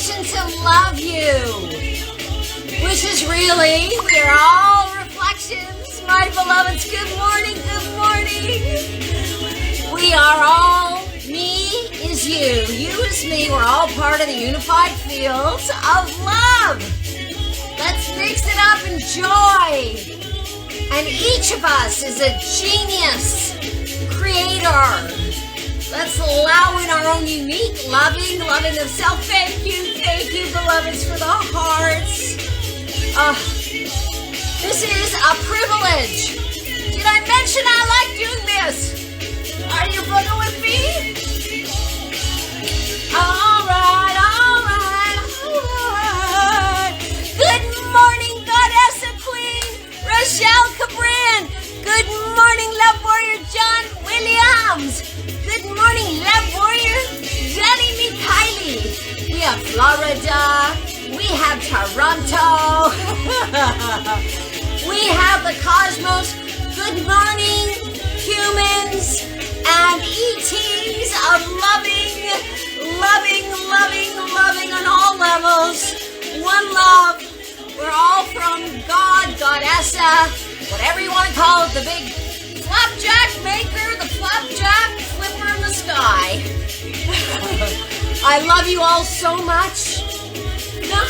permission to love you, which is really, we're all reflections, my beloveds. Good morning, good morning. We are all, me is you is me. We're all part of the unified field of love. Let's mix it up in joy. And each of us is a genius creator. Let's allow in our own unique loving of self. Thank you, beloveds, for the hearts. This is a privilege. Did I mention I like doing this? Are you bugging with me? All right. Good morning, Goddess and Queen Rochelle Cabrin. Good morning, Love Warrior John Williams. Good morning, Love Warrior Jenny Mikhaili. We have Florida. We have Toronto. We have the cosmos. Good morning, humans and ETs of loving on all levels. One love. We're all from God, Goddessa, whatever you want to call it, the big flapjack maker, the flapjack flipper in the sky. I love you all so much. No?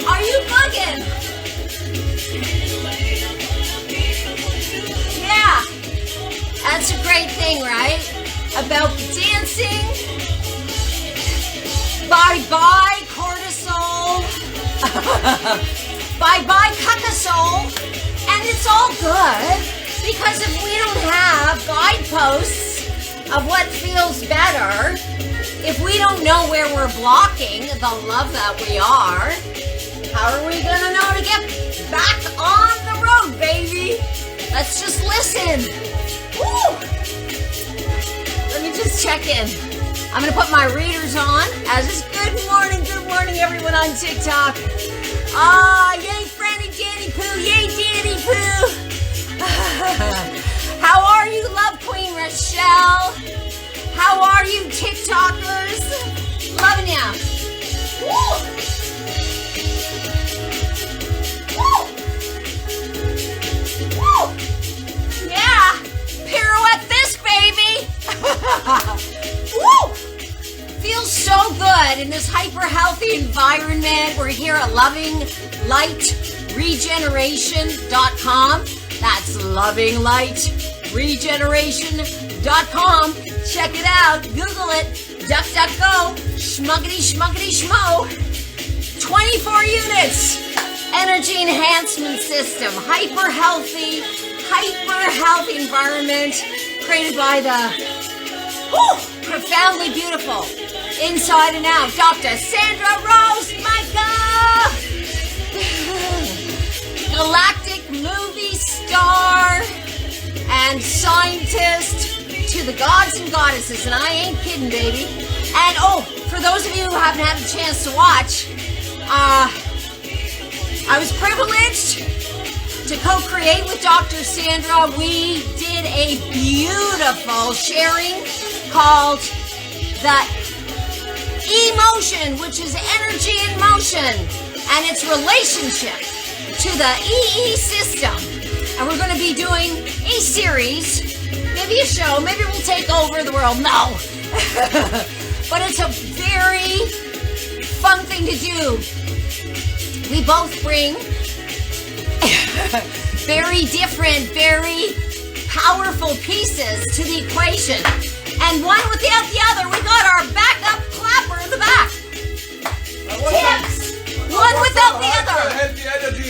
Are you bugging? Yeah. That's a great thing, right? About dancing. Bye-bye, cortisol. Bye-bye, cuckasol. And it's all good, because if we don't have guideposts of what feels better, if we don't know where we're blocking the love that we are, how are we going to know to get back on the road, baby? Let's just listen. Woo! Let me just check in. I'm going to put my readers on as is good morning everyone on TikTok. Yay Franny Danny Poo, yay Danny Poo. How are you, Love Queen Rochelle? How are you, TikTokers? Loving ya. Woo! Woo! Woo! Yeah! Pirouette this, baby! Woo! Feels so good in this hyper-healthy environment. We're here at lovinglightregeneration.com. That's lovinglightregeneration.com. Check it out. Google it. DuckDuckGo. Schmuggity schmo. 24 units. Energy enhancement system. Hyper-healthy environment created by the profoundly beautiful inside and out Dr. Sandra Rose Micah. Galactic movie star and scientist to the gods and goddesses, and I ain't kidding, baby. And for those of you who haven't had a chance to watch, I was privileged to co-create with Dr. Sandra. We did a beautiful sharing called the emotion, which is energy in motion, and its relationship to the EE system. And we're going to be doing a series, maybe a show, maybe we'll take over the world. No. But it's a very fun thing to do. We both bring very different, very powerful pieces to the equation. And one without the other, we got our backup clapper in the back. Tips! One without the other.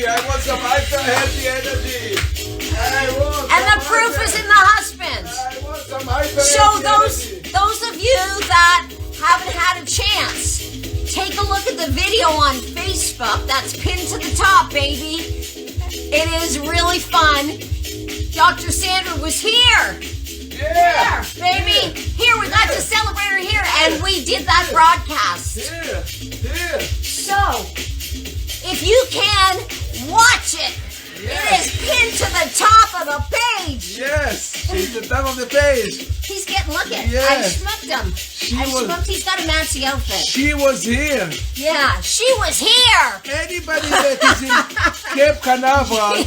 I want some hyper-healthy energy. And the proof is in the husband. I want some hyper-healthy So energy. those of you that haven't had a chance, take a look at the video on Facebook. That's pinned to the top, baby. It is really fun. Dr. Sandra was here. Yeah. Here, baby. Here, we got to celebrate her here, and we did that broadcast. Here. So, if you can watch it, Yes. it is pinned to the top of the page. Yes. It's the top of the page. He's getting, look at. Yeah. I schmucked him. He's got a matchy outfit. She was here. Yeah, she was here. Anybody that is in Cape Canaveral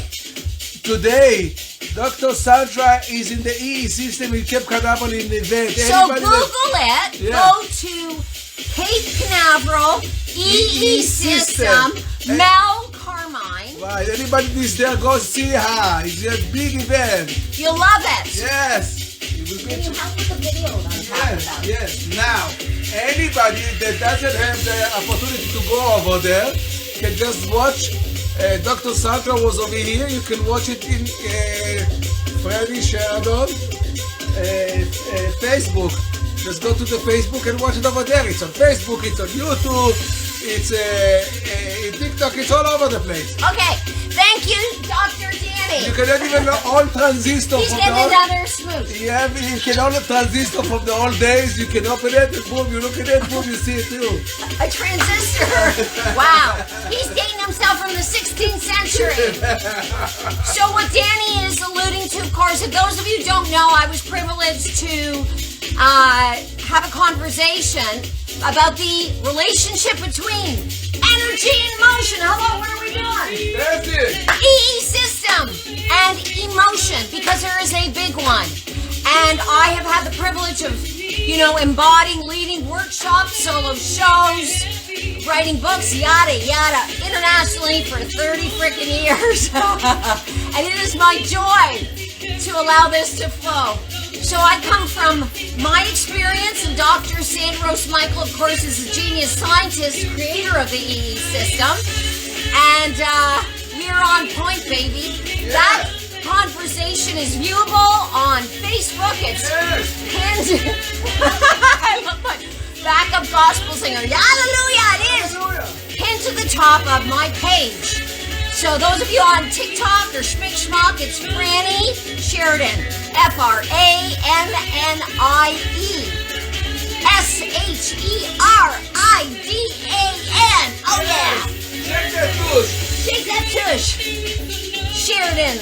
today, Dr. Sandra is in the EE system in Cape Canaveral in the event. So Google it. Yeah. Go to Cape Canaveral EE system. Mel Carmine. Right. Anybody is there, go see her. It's a big event. You'll love it. Yes. It will be Can you help with the video that I'm talking about? Yes. Now, anybody that doesn't have the opportunity to go over there can just watch. Dr. Sandra was over here. You can watch it in Freddie Sheridan Facebook. Just go to the Facebook and watch it over there. It's on Facebook, it's on YouTube, it's in TikTok, it's all over the place. Okay, thank you, Dr. Danny. You cannot even on transistor. He's getting another smooch. Yeah, you can on a transistor from the old days. You can open it and boom, you look at it, boom, you see it too. A transistor. Wow. He's dating himself from the 16th century. So what Danny is alluding to, of course, if those of you who don't know, I was privileged to have a conversation about the relationship between energy and motion. Hello, what are we doing? That's it. EE system and emotion, because there is a big one. And I have had the privilege of, embodying, leading workshops, solo shows, writing books, yada, yada, internationally for 30 freaking years. And it is my joy to allow this to flow. So I come from my experience, and Dr. Sandros Michael, of course, is a genius scientist, creator of the EE system. And we're on point, baby. Yeah. That conversation is viewable on Facebook. It's pinned. I look like backup gospel singer. Hallelujah, it is. Pinned to the top of my page. So those of you on TikTok or Schmick Schmuck, it's Franny Sheridan. FRANNIE SHERIDAN. Oh yeah. Check that tush. Shake that tush. Sheridan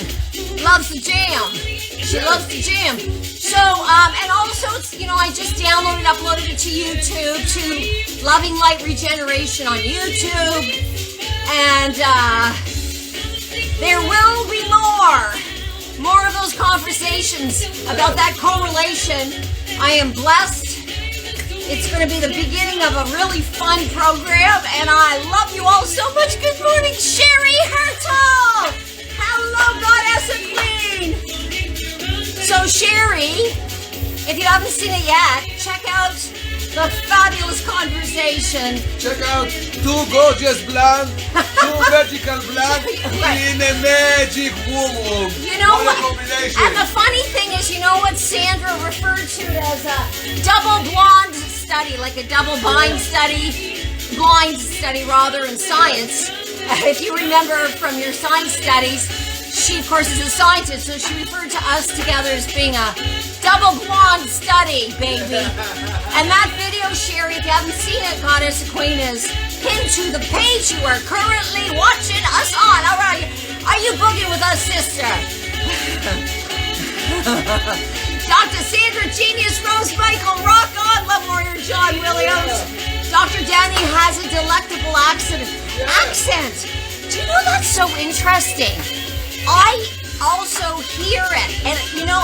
loves the jam. She loves the jam. So, and also, it's, I just uploaded it to YouTube, to Loving Light Regeneration on YouTube. And there will be more of those conversations about that correlation. I am blessed. It's going to be the beginning of a really fun program, and I love you all so much. Good morning, Sherry Hertel. Hello, Goddess and Queen. So, Sherry, if you haven't seen it yet, check out the fabulous conversation. Check out two gorgeous blonde, two magical blonde in a magic womb. What a combination. And the funny thing is, what Sandra referred to it as a double blonde study, like a double blind study in science. If you remember from your science studies, she, of course, is a scientist, so she referred to us together as being a double blonde study, baby. And that video, Sherry, if you haven't seen it, Goddess and Queen, is pinned to the page you are currently watching us on. All right, are you boogieing with us, sister? Dr. Sandra, Genius, Rose Michael, Rock On, Love Warrior John Williams. Dr. Danny has a delectable accent. Do you know that's so interesting? I also hear it. And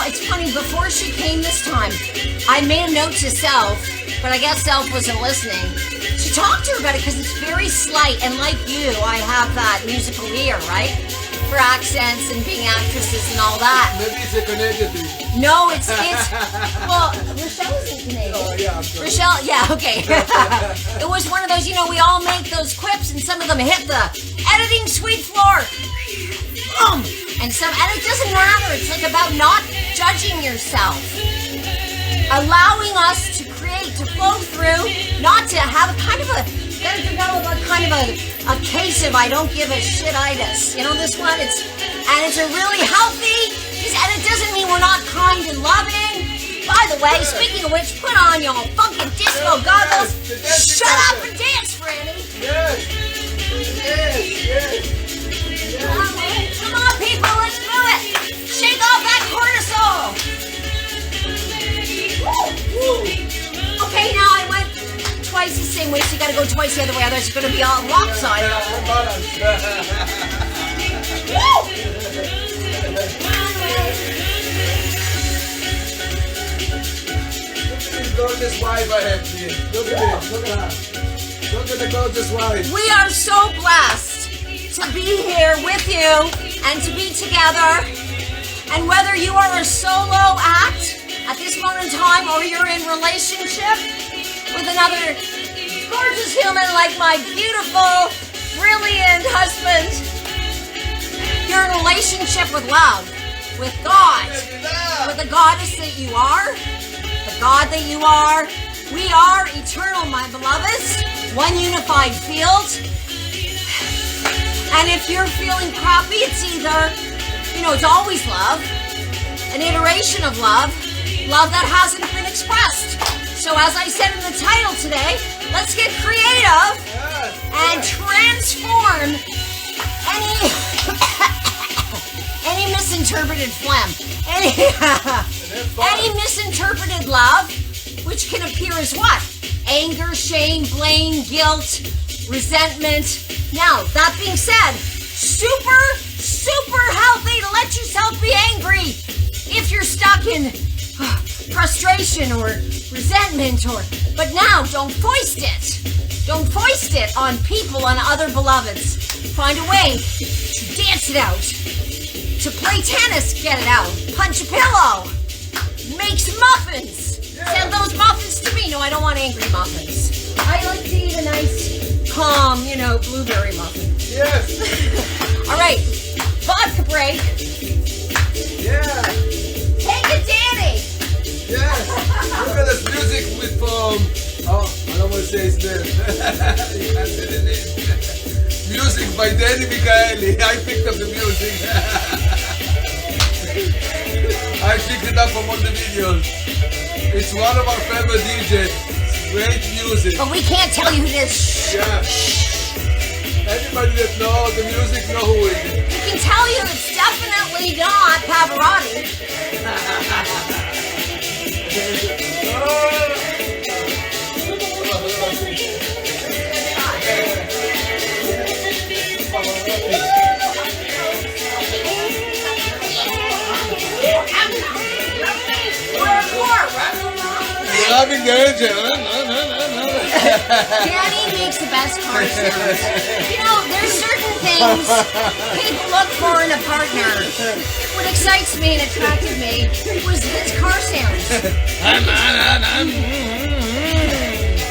it's funny, before she came this time, I made a note to Self, but I guess Self wasn't listening, to talk to her about it, because it's very slight. And like you, I have that musical ear, right? For accents and being actresses and all that. Maybe it's a Canadian thing. No, it's well, Rochelle isn't Canadian. Oh, yeah, I'm sorry. Rochelle, yeah, okay. It was one of those, we all make those quips, and some of them hit the editing suite floor. Boom! And it doesn't matter. It's like about not judging yourself. Allowing us to create, to flow through, not to have a kind of a case of I don't give a shit-itis. This one, it's a really healthy, and it doesn't mean we're not kind and loving. By the way, speaking of which, put on your funky disco goggles. Shut up and dance, Franny. Yes. Come on, people, let's do it. Shake off that cortisol. you gotta go twice the other way, otherwise you're gonna be all lopsided. Woo! Gorgeous wife I have here. Look at it. Look at her. Look at the gorgeous wife. We are so blessed to be here with you and to be together. And whether you are a solo act at this moment in time or you're in relationship with another gorgeous human like my beautiful, brilliant husband, you're in a relationship with love, with God, with the goddess that you are. The God that you are. We are eternal, my beloveds. One unified field. And if you're feeling crappy, it's either, it's always love, an iteration of love that hasn't been expressed. So as I said in the title today, let's get creative and transform any misinterpreted phlegm. Any misinterpreted love, which can appear as what? Anger, shame, blame, guilt, resentment. Now, that being said, super healthy to let yourself be angry if you're stuck in frustration or resentment but now don't foist it. Don't foist it on people, on other beloveds. Find a way to dance it out. To play tennis, get it out. Punch a pillow. Make some muffins. Send those muffins to me. No, I don't want angry muffins. I like to eat a nice, calm, blueberry muffin. Yes. All right. Vodka break. Yeah. Take it, Danny. Yes. Look at this music with I don't want to say his name. You can't say the name. Music by Danny Michaeli. I picked up the music. I picked it up from one of the videos. It's one of our favorite DJs. Great music. But we can't tell you who it is. Yeah. Anybody that knows the music know who it is. We can tell you it's definitely not Pavarotti. Loving the angel. Danny makes the best car sounds. There's certain things people look for in a partner. What excites me and attracted me was his car sounds.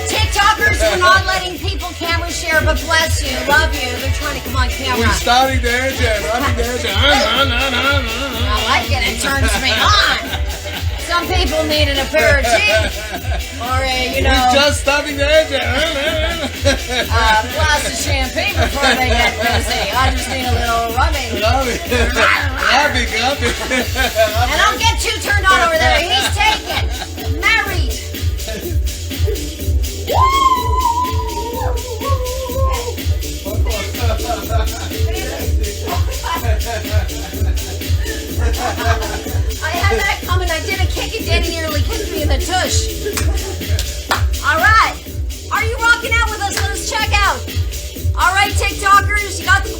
TikTokers are not letting people camera share, but bless you, love you. They're trying to come on camera. We're starting the engine. Loving the engine. I like it. It turns me on. Some people need an aperitif or We're just starting the engine. glass of champagne before they get busy. I just need a little rubbing. Rubbing. And don't get too turned on over there. He's taken. Married. I had that coming. I did a kick and Danny nearly kicked me in the tush. All right. Are you rocking out with us? Let us check out. All right, TikTokers. You got the...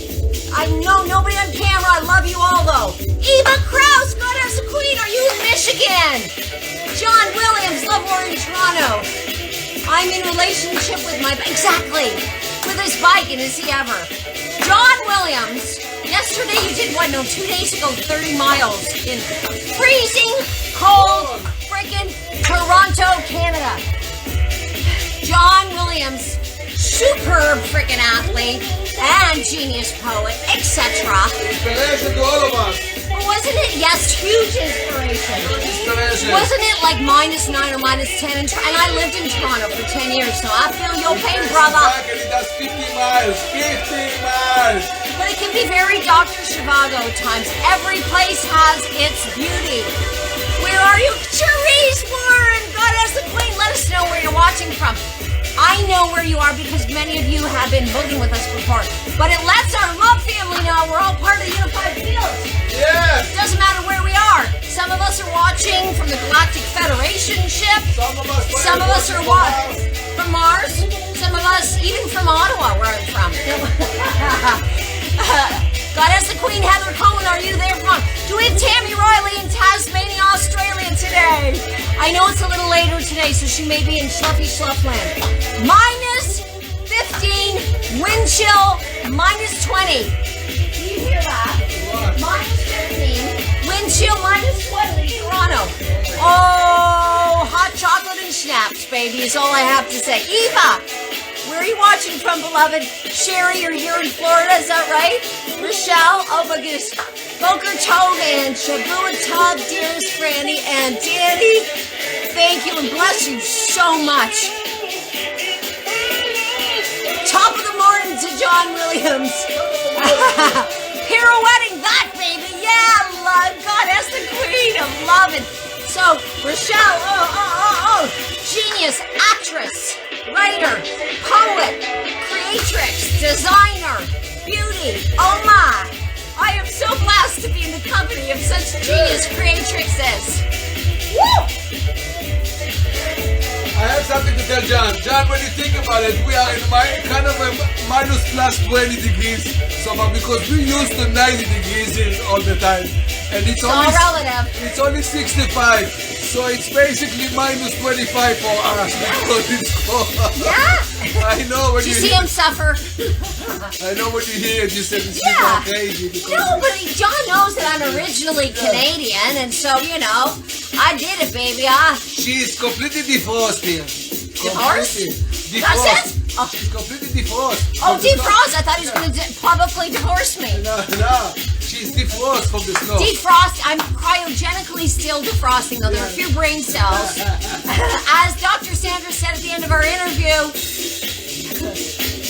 I know nobody on camera. I love you all, though. Eva Krause, Goddess of Queen. Are you in Michigan? John Williams, love war in Toronto. I'm in relationship with my... Exactly. With his bike, and is he ever? John Williams. Yesterday you did what? No, 2 days ago, 30 miles in freezing cold freaking Toronto, Canada. John Williams, superb freaking athlete and genius poet, etc. Inspiration to all of us. Wasn't it? Yes, huge inspiration. Inspiration. Wasn't it like -9 or -10? And I lived in Toronto for 10 years, so I feel your pain, brother. And he does 50 miles. 50 miles. But it can be very Dr. Zhivago at times. Every place has its beauty. Where are you? Cherise Warren, Goddess of Queen. Let us know where you're watching from. I know where you are because many of you have been booging with us before. But it lets our love family know we're all part of the unified field. Yes. Doesn't matter where we are. Some of us are watching from the Galactic Federation ship. Some of us are from Mars. Some of us even from Ottawa, where I'm from. Goddess the Queen Heather Cohen, are you there from? Do we have Tammy Riley in Tasmania, Australia today? I know it's a little later today, so she may be in Schluffy Schluffland. Minus 15, wind chill, minus 20. Do you hear that? Minus 15, wind chill, minus 20, Toronto. Oh, hot chocolate and schnapps, baby, is all I have to say. Eva, where are you watching from, beloved? Sherry, you're here in Florida, is that right? Rochelle, oh my goodness. Boker Tog and Shabua Tub, dearest Franny and Danny. Thank you and bless you so much. Top of the morning to John Williams. Pirouetting that, baby. Yeah, love. Goddess the Queen of loving. So, Rochelle, genius, actress, writer, poet, creatrix, designer, beauty. Oh my. I am so blessed to be in the company of such genius creatrixes. Woo! I have something to tell John. John, when you think about it, we are in kind of a minus plus 20 degrees so far because we used to 90 degrees here all the time. And it's all relative. It's only 65. So it's basically minus 25 for us because it's cold. Yeah. I know when you see him suffer. I know when you hear it, you said it's crazy. No, but John knows that I'm originally Canadian, and so, you know, I did it, baby. She's completely defrosted. Divorced? That's it? Oh. She's completely defrosted. Oh, defrost? I thought he was going to publicly divorce me. No. She's defrost from the snow. Defrost. I'm cryogenically still defrosting, though. There are a few brain cells. As Dr. Sandra said at the end of our interview,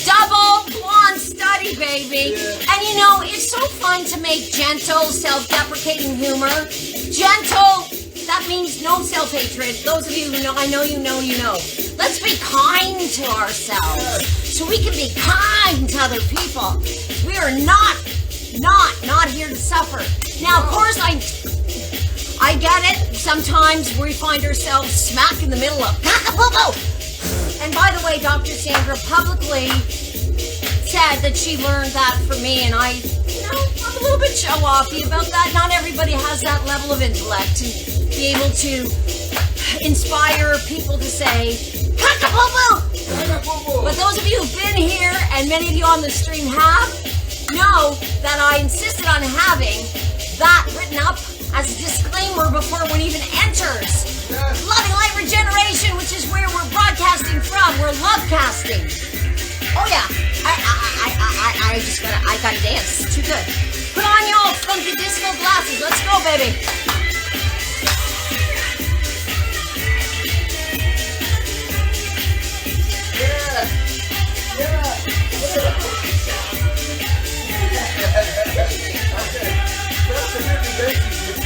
double blonde study, baby. Yeah. And you know, it's so fun to make gentle, self-deprecating humor. Gentle, that means no self-hatred. Those of you who know, I know you know, you know. Let's be kind to ourselves so we can be kind to other people. We are not here to suffer. Now, of course, I get it. Sometimes we find ourselves smack in the middle of cock-a-poo-poo. And by the way, Dr. Sandra publicly said that she learned that from me, and I'm a little bit show-offy about that. Not everybody has that level of intellect to be able to inspire people to say, cock-a-poo-poo! But those of you who've been here, and many of you on the stream have, know that I insisted on having that written up as a disclaimer before one even enters. Loving Light Regeneration, which is where we're broadcasting from. We're lovecasting. Oh yeah, I gotta dance. It's too good. Put on your funky disco glasses. Let's go, baby.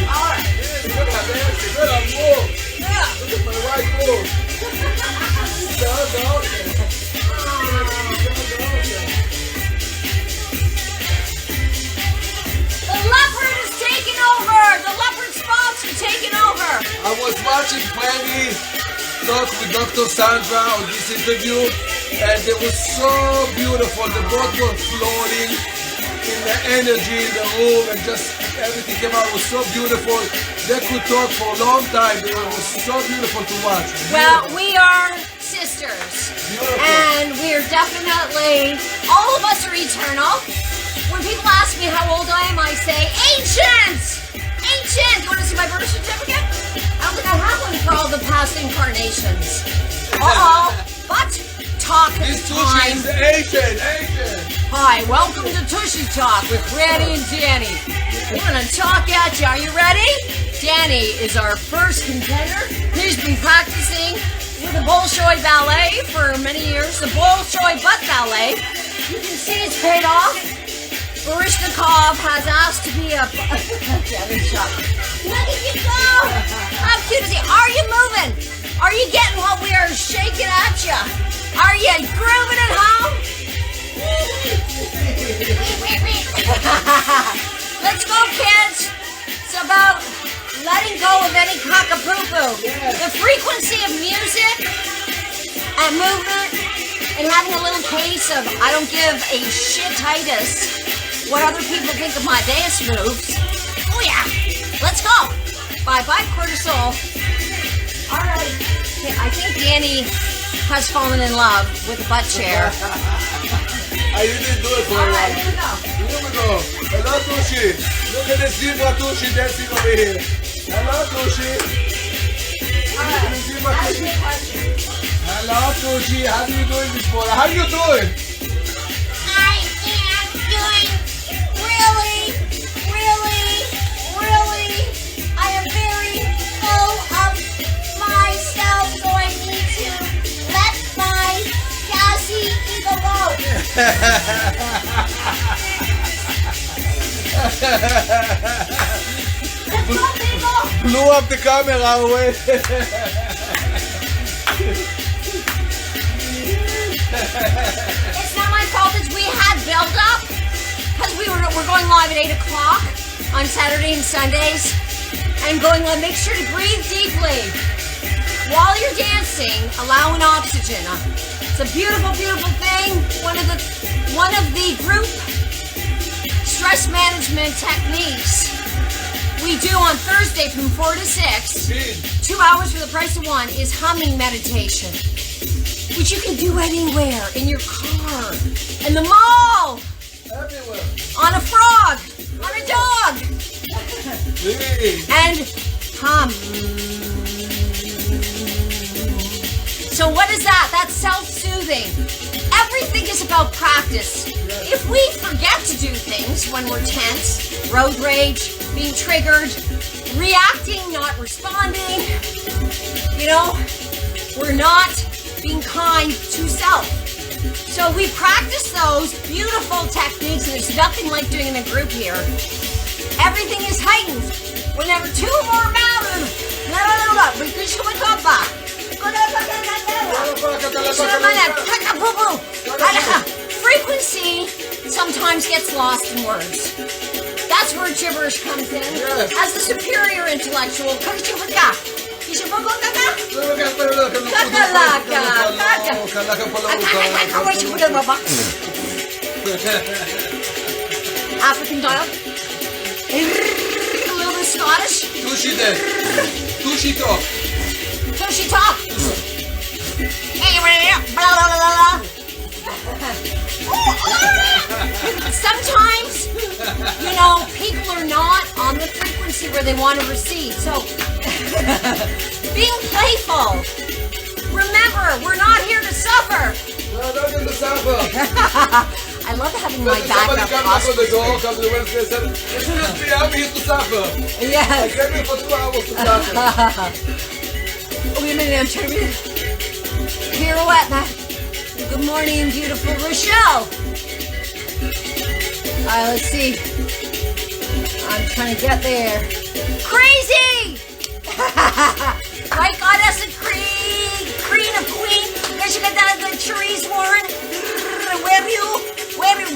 Alright. Good on move. Yeah. Look at my right move. The leopard is taking over. The leopard spots are taking over. I was watching Franny talk with Dr. Sandra on this interview, and it was so beautiful. The both were floating in the energy in the room, and just everything came out. It was so beautiful. They could talk for a long time. It was so beautiful to watch. Well, we are sisters. Beautiful. And we're definitely, all of us are eternal. When people ask me how old I am, I say, ancient! Ancient! You want to see my birth certificate? I don't think I have one for all the past incarnations. But talk This time. Tushy is ancient. Hi, welcome to Tushy Talk with Franny and Danny. We're going to talk at you. Are you ready? Danny is our first contender. He's been practicing with the Bolshoi Ballet for many years. The Bolshoi Butt Ballet. You can see it's paid off. Barishnikov has asked to be a... Look at you go! How cute is he? Are you moving? Are you getting what we are shaking at you? Are you grooving at home? Let's go, kids. It's about letting go of any cockapoo-poo. Yes. The frequency of music and movement and having a little case of I don't give a shit-itis what other people think of my dance moves. Oh yeah, let's go. Bye-bye, cortisol. All right, okay, I think Danny has fallen in love with the butt chair. You didn't do it for All a right, while. here we go. Here we go. Hello, Tushy. Look at the zebra Tushy dancing over here. Hello, Tushy. All Look at the right, zebra ask Tushy. me a question. Hello, Tushy. How are you doing this morning? How you doing? I am doing really, I am very full of myself, so I need to let my gassy ego go. Let's go, people. Blew up the camera away. It's not my fault. It's we had build up because we're going live at 8 o'clock on Saturday and Sundays, and going live. Make sure to breathe deeply while you're dancing, allowing oxygen. It's a beautiful, beautiful thing. One of the group stress management techniques we do on Thursday from 4 to 6. 2 hours for the price of one is humming meditation, which you can do anywhere, in your car, in the mall, Everywhere. on a frog, on a dog, Really? and hum. So what is that? That's self-soothing. Everything is about practice. If we forget to do things when we're tense, road rage, being triggered, reacting, not responding, we're not being kind to self. So we practice those beautiful techniques, and there's nothing like doing in a group here. Everything is heightened whenever two or more gathered. Frequency sometimes gets lost in words. That's where gibberish comes in. Yes. As the superior intellectual, African dialect, a little bit Scottish. Tushy there. Tushy talk. Tushy talk. Blah, blah, blah, blah. Sometimes, people are not on the frequency where they want to receive. So, being playful. Remember, we're not here to suffer. No, not in the suffer. I love having my Somebody backup come knock on the posture. door, come to the Wednesday and said, excuse me, I'm here to suffer. I Yes. came here for 2 hours to suffer. Wait a minute, I'm trying to pirouette that. Good morning, beautiful Rochelle. Let's see. I'm trying to get there. Crazy! My goddess of queen of queen. Then she got down to the Cherise Warren.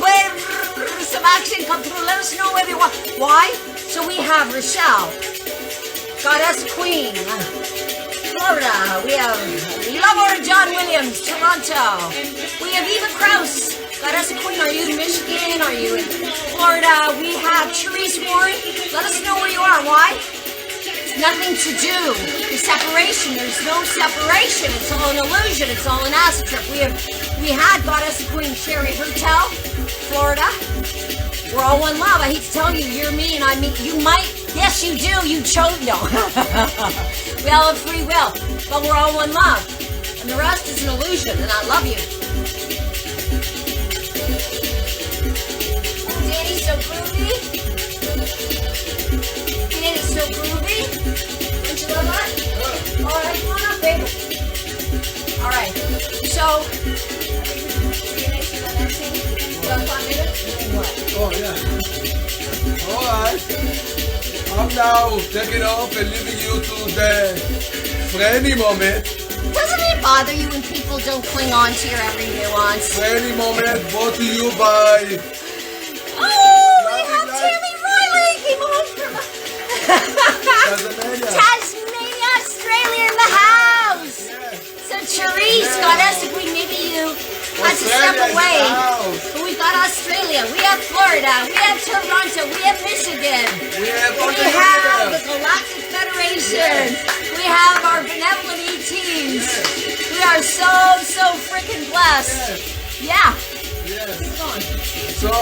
Where some action come through. Let us know where you want. Why? So we have Rochelle, goddess queen. Florida, we have lover John Williams, Toronto. We have Eva Krause, goddess queen. Are you in Michigan? Are you in Florida? We have Cherise Warren. Let us know where you are. Why? It's nothing to do with separation. There's no separation. It's all an illusion. It's all an acid trip. We had goddess queen Sherry Hotel, Florida. We're all one love. I hate to tell you, you're me and I'm me. You might, yes you do, you chose, no. We all have free will, but we're all one love. And the rest is an illusion, and I love you. Oh, Danny's so groovy. Danny's so groovy. Don't you love that? All right, come on up, baby. All right, so, about 5 minutes? What? Oh, yeah. Alright. I'm now taking off and leaving you to the Franny moment. Doesn't it bother you when people don't cling on to your every nuance? Franny moment brought to you by Oh, we have Tammy Riley came on from Tasmania, Australia in the house. So Therese got us, maybe you had to step away. But we got Australia, we have Florida, we have Toronto, we have Michigan. We have the Galactic Federation. We have our benevolent E-teams. We are so freaking blessed. Yeah. Yes. So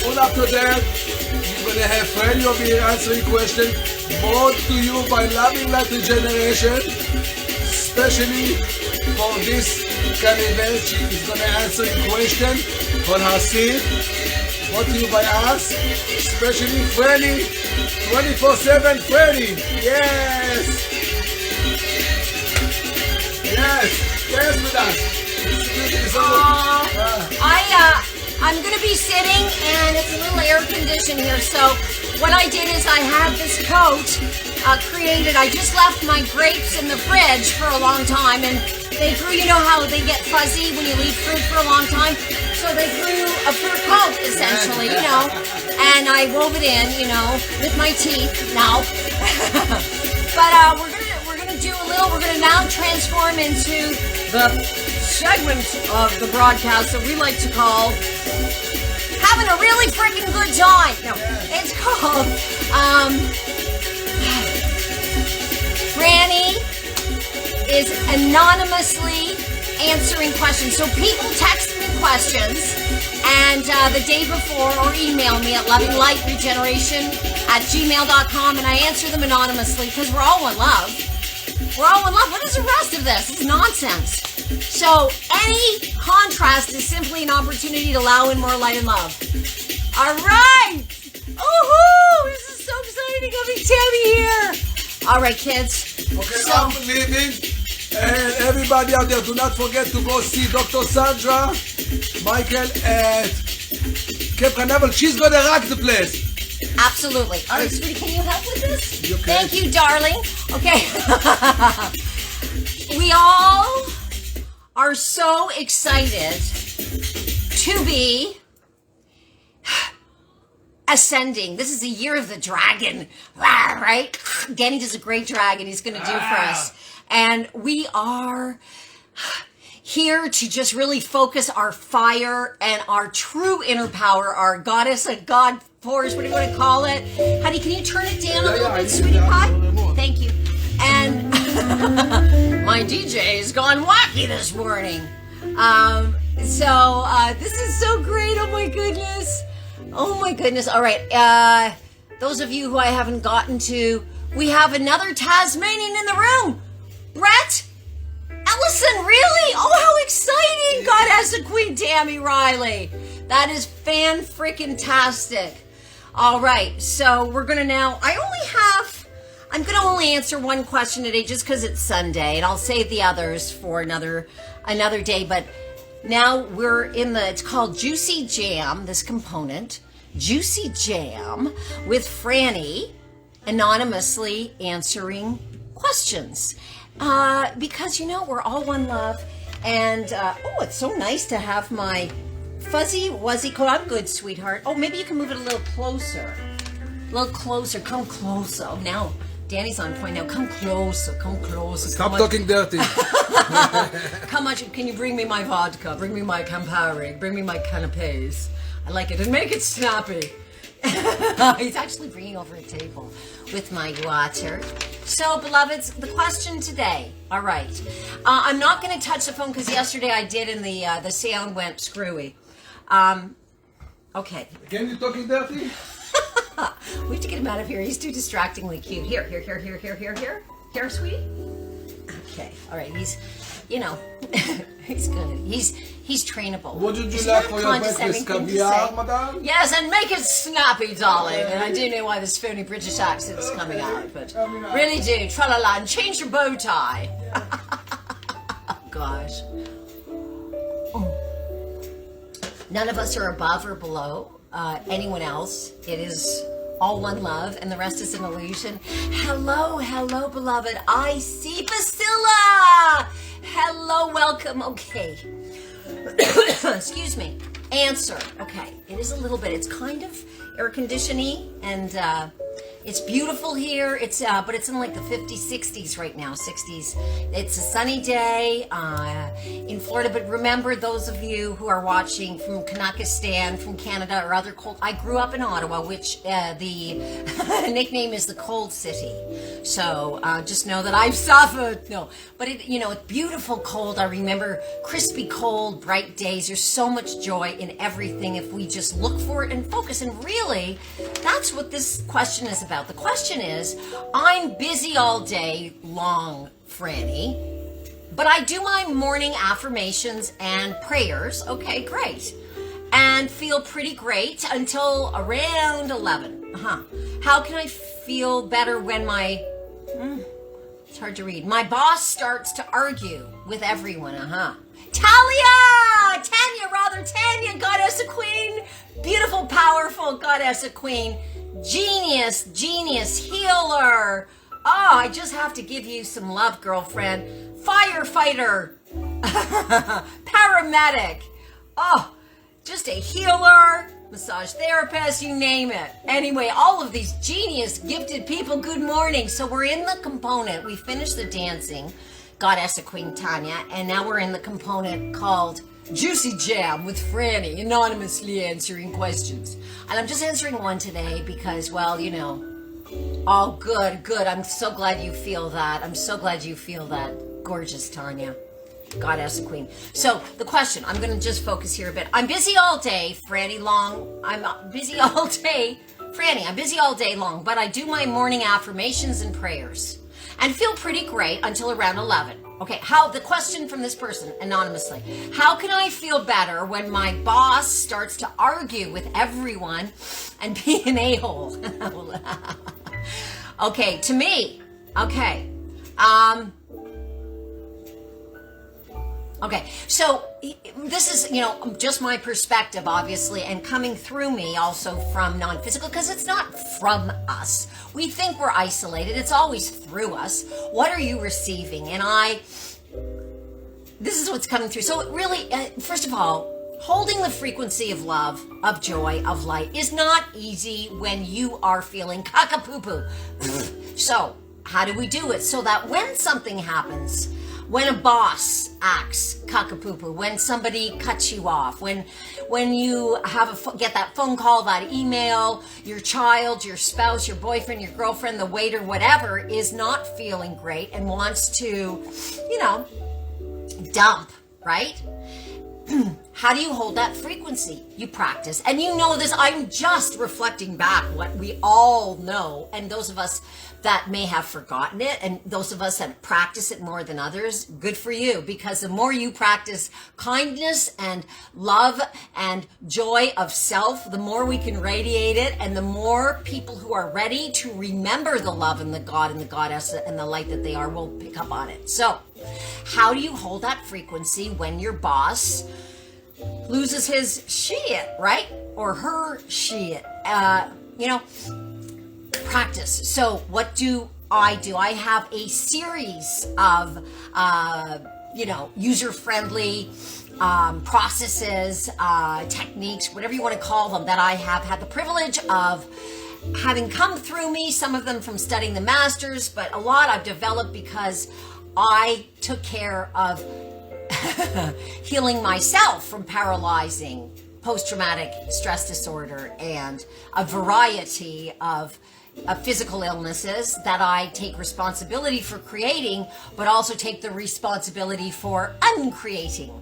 soon after that, you're gonna have Freddy will be answering questions brought to you by Loving Light Regeneration, especially for this kind of event. She is gonna answer a question on her seat, brought to you by us, especially Freddy, 24/7 Freddy. Yes, with us. I'm going to be sitting, and it's a little air conditioned here. So what I did is I had this coat created. I just left my grapes in the fridge for a long time, and they grew. You know how they get fuzzy when you leave fruit for a long time? So they grew a fur coat, essentially, and I wove it in, with my teeth. No. But we're gonna do a little. We're gonna now transform into the segment of the broadcast that we like to call having a really freaking good time. No, it's called Franny is anonymously answering questions. So people text me questions, and the day before, or email me at lovinglightregeneration@gmail.com, and I answer them anonymously because we're all in love. We're all in love. What is the rest of this? It's nonsense. So any contrast is simply an opportunity to allow in more light and love. All right. Oh, this is so exciting having Tammy here. All right, kids. Okay, so, I'm leaving. And everybody out there, do not forget to go see Dr. Sandra Michael at Cape Canaveral. She's going to rock the place. Absolutely. All right, sweetie, can you help with this? You can. Thank you, darling. Okay. We all are so excited to be ascending. This is the year of the dragon, right? Danny does a great dragon he's going to do for us. And we are here to just really focus our fire and our true inner power, our goddess, a god force, what do you want to call it? Honey, can you turn it down a little bit, sweetie pie? Thank you. And my DJ has gone wacky this morning. So this is so great. Oh my goodness. Oh my goodness. All right. Those of you who I haven't gotten to, we have another Tasmanian in the room. Brett Ellison, really? Oh, how exciting. God has a Queen Tammy Riley. That is fan-freaking-tastic. All right, so we're going to now, I'm going to only answer one question today just because it's Sunday, and I'll save the others for another day. But now we're in it's called Juicy Jam, this component, Juicy Jam, with Franny anonymously answering questions. Because, we're all one love. And, it's so nice to have my fuzzy wuzzy coat. I'm good, sweetheart. Oh, maybe you can move it a little closer. Come closer. Oh, now, Danny's on point now. Come closer. Stop talking dirty. How much can you bring me my vodka? Bring me my Campari. Bring me my canapes. I like it. And make it snappy. He's actually bringing over a table with my water. So, beloveds, the question today. All right. I'm not going to touch the phone because yesterday I did and the sound went screwy. Okay. Again, you talking dirty? We have to get him out of here. He's too distractingly cute. Here, sweetie. Okay. All right. He's, he's good. He's trainable. What did you like for your breakfast? Caviar, madame? Yes, and make it snappy, darling. And I do know why this phony British accent is coming out, but really do. Tra-la-la, and change your bow tie. Gosh. None of us are above or below anyone else. It is all one love, and the rest is an illusion. Hello, beloved. I see Priscilla. Hello, welcome. Okay. Excuse me. Answer. Okay. It is a little bit. It's kind of air conditioning, and It's beautiful here. It's but it's in like the 50s, 60s right now, 60s. It's a sunny day in Florida. But remember, those of you who are watching from Kanakistan, from Canada, or other cold. I grew up in Ottawa, which the nickname is the Cold City. So just know that I've suffered. No, but it's beautiful cold. I remember crispy cold, bright days. There's so much joy in everything if we just look for it and focus. And really, that's what this question is about. The question is, I'm busy all day long, Franny, but I do my morning affirmations and prayers. Okay, great. And feel pretty great until around 11. How can I feel better when it's hard to read. My boss starts to argue with everyone. Tanya, goddess of queen, beautiful, powerful goddess of queen, genius, healer. Oh, I just have to give you some love, girlfriend. Firefighter, paramedic. Oh, just a healer, massage therapist, you name it. Anyway, all of these genius, gifted people, good morning. So we're in the component. We finished the dancing, goddess of queen Tanya, and now we're in the component called Juicy Jam with Franny, anonymously answering questions. And I'm just answering one today because, well, oh, good. I'm so glad you feel that. I'm so glad you feel that. Gorgeous, Tanya. Goddess and queen. So the question, I'm going to just focus here a bit. I'm busy all day, Franny long. I'm busy all day. Franny, I'm busy all day long, but I do my morning affirmations and prayers and feel pretty great until around 11. Okay, the question from this person, anonymously. How can I feel better when my boss starts to argue with everyone and be an a-hole? Okay, to me, okay. Okay, so this is, just my perspective, obviously, and coming through me also from non-physical, because it's not from us. We think we're isolated. It's always through us. What are you receiving? And this is what's coming through. So it really, first of all, holding the frequency of love, of joy, of light is not easy when you are feeling caca-poo-poo. So how do we do it? So that when something happens, when a boss acts cockapoo, when somebody cuts you off, when you get that phone call, that email, your child, your spouse, your boyfriend, your girlfriend, the waiter, whatever, is not feeling great and wants to, dump, right? How do you hold that frequency? You practice. And this, I'm just reflecting back what we all know. And those of us that may have forgotten it, and those of us that practice it more than others, good for you. Because the more you practice kindness and love and joy of self, the more we can radiate it. And the more people who are ready to remember the love and the God and the goddess and the light that they are will pick up on it. So how do you hold that frequency when your boss loses his shit, right? Or her shit, practice. So what do? I have a series of, user-friendly processes, techniques, whatever you want to call them, that I have had the privilege of having come through me, some of them from studying the masters, but a lot I've developed because I took care of healing myself from paralyzing post-traumatic stress disorder and a variety of physical illnesses that I take responsibility for creating, but also take the responsibility for uncreating.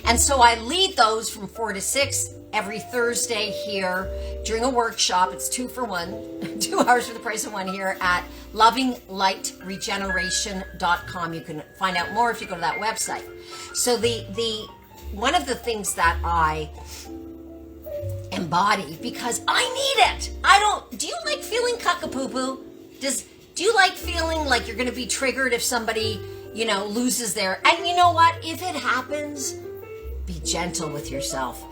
And so I lead those from 4 to 6 every Thursday here during a workshop. It's 2 for 1, 2 hours for the price of 1 here at lovinglightregeneration.com. You can find out more if you go to that website. So the one of the things that I embody, because I need it. Do you like feeling cuckapoo-poo? Do you like feeling like you're going to be triggered if somebody, loses their, and you know what? If it happens, be gentle with yourself.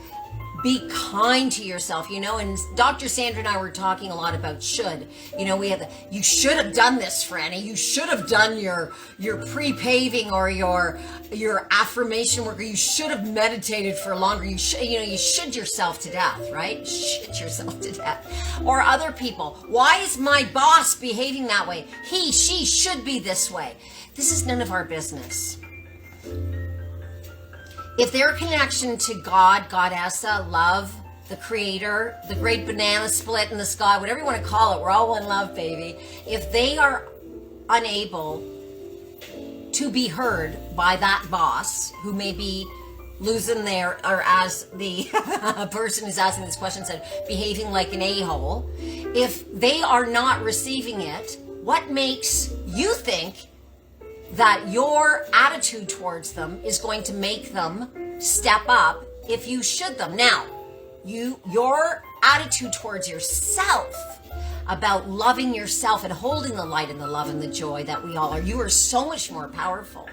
Be kind to yourself, you know, and Dr. Sandra and I were talking a lot about should. You know, we have you should have done this, Franny. You should have done your pre-paving or your affirmation work, or you should have meditated for longer. You should yourself to death, right? Shit yourself to death. Or other people. Why is my boss behaving that way? He, she should be this way. This is none of our business. If their connection to God, Goddessa, love, the creator, the great banana split in the sky, whatever you want to call it, we're all one love, baby. If they are unable to be heard by that boss who may be losing their, or as the person who's asking this question said, behaving like an a-hole, if they are not receiving it, what makes you think that your attitude towards them is going to make them step up if you should them? Now, your attitude towards yourself, about loving yourself and holding the light and the love and the joy that we all are, you are so much more powerful.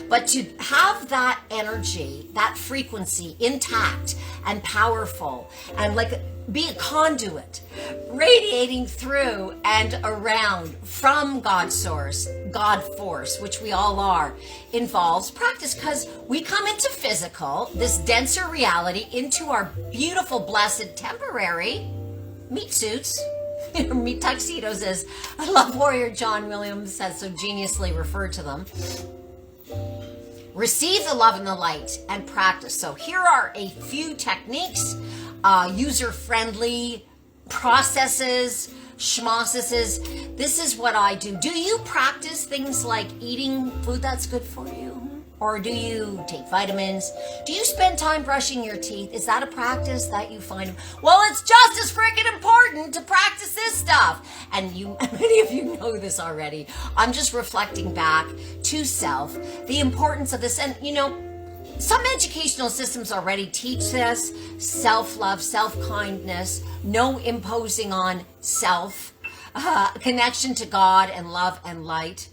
But to have that energy, that frequency intact and powerful, and like be a conduit, radiating through and around from God's source, God force, which we all are, involves practice, because we come into physical, this denser reality, into our beautiful, blessed, temporary meat suits, meat tuxedos, as I love Warrior John Williams has so geniusly referred to them. Receive the love and the light and practice. So here are a few techniques, user-friendly processes, schmosses. This is what I do. Do you practice things like eating food that's good for you? Or do you take vitamins? Do you spend time brushing your teeth? Is that a practice that you find? Well, it's just as freaking important to practice this stuff. And many of you know this already. I'm just reflecting back to self, the importance of this. And you know, some educational systems already teach this: self-love, self-kindness, no imposing on self, connection to God and love and light,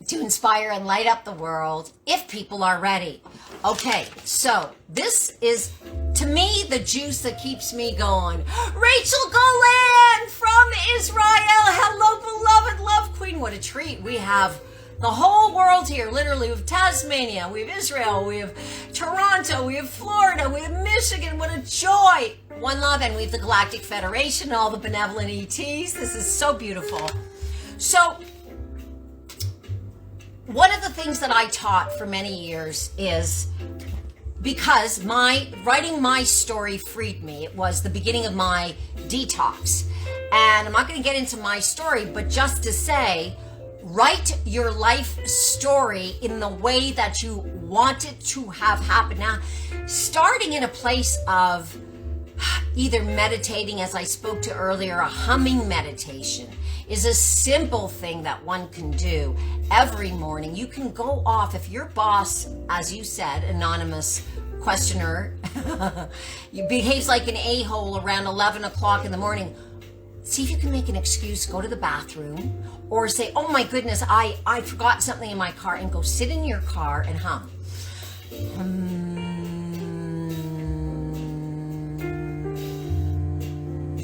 to inspire and light up the world if people are ready. Okay, so this is, to me, the juice that keeps me going. Rachel Golan from Israel. Hello, beloved love queen. What a treat. We have the whole world here. Literally, we have Tasmania, we have Israel, we have Toronto, we have Florida, we have Michigan. What a joy. One love. And we have the Galactic Federation, all the benevolent ETs. This is so beautiful. So, one of the things that I taught for many years is, because writing my story freed me. It was the beginning of my detox. And I'm not going to get into my story, but just to say, write your life story in the way that you want it to have happen. Now, starting in a place of either meditating, as I spoke to earlier, a humming meditation is a simple thing that one can do every morning. You can go off. If your boss, as you said, anonymous questioner, behaves like an a-hole around 11 o'clock in the morning, see if you can make an excuse, go to the bathroom, or say, oh my goodness, I forgot something in my car, and go sit in your car and hum.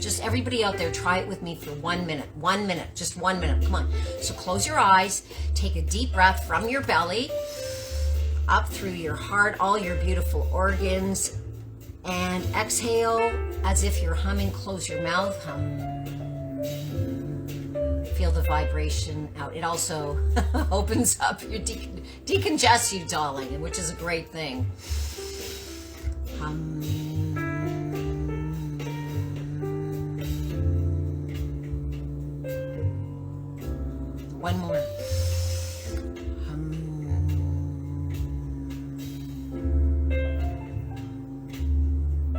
Just everybody out there, try it with me for 1 minute. 1 minute, just 1 minute. Come on. So close your eyes, take a deep breath from your belly, up through your heart, all your beautiful organs, and exhale as if you're humming. Close your mouth. Hum. Feel the vibration out. It also opens up your decongest you, darling, which is a great thing. Hum. One more.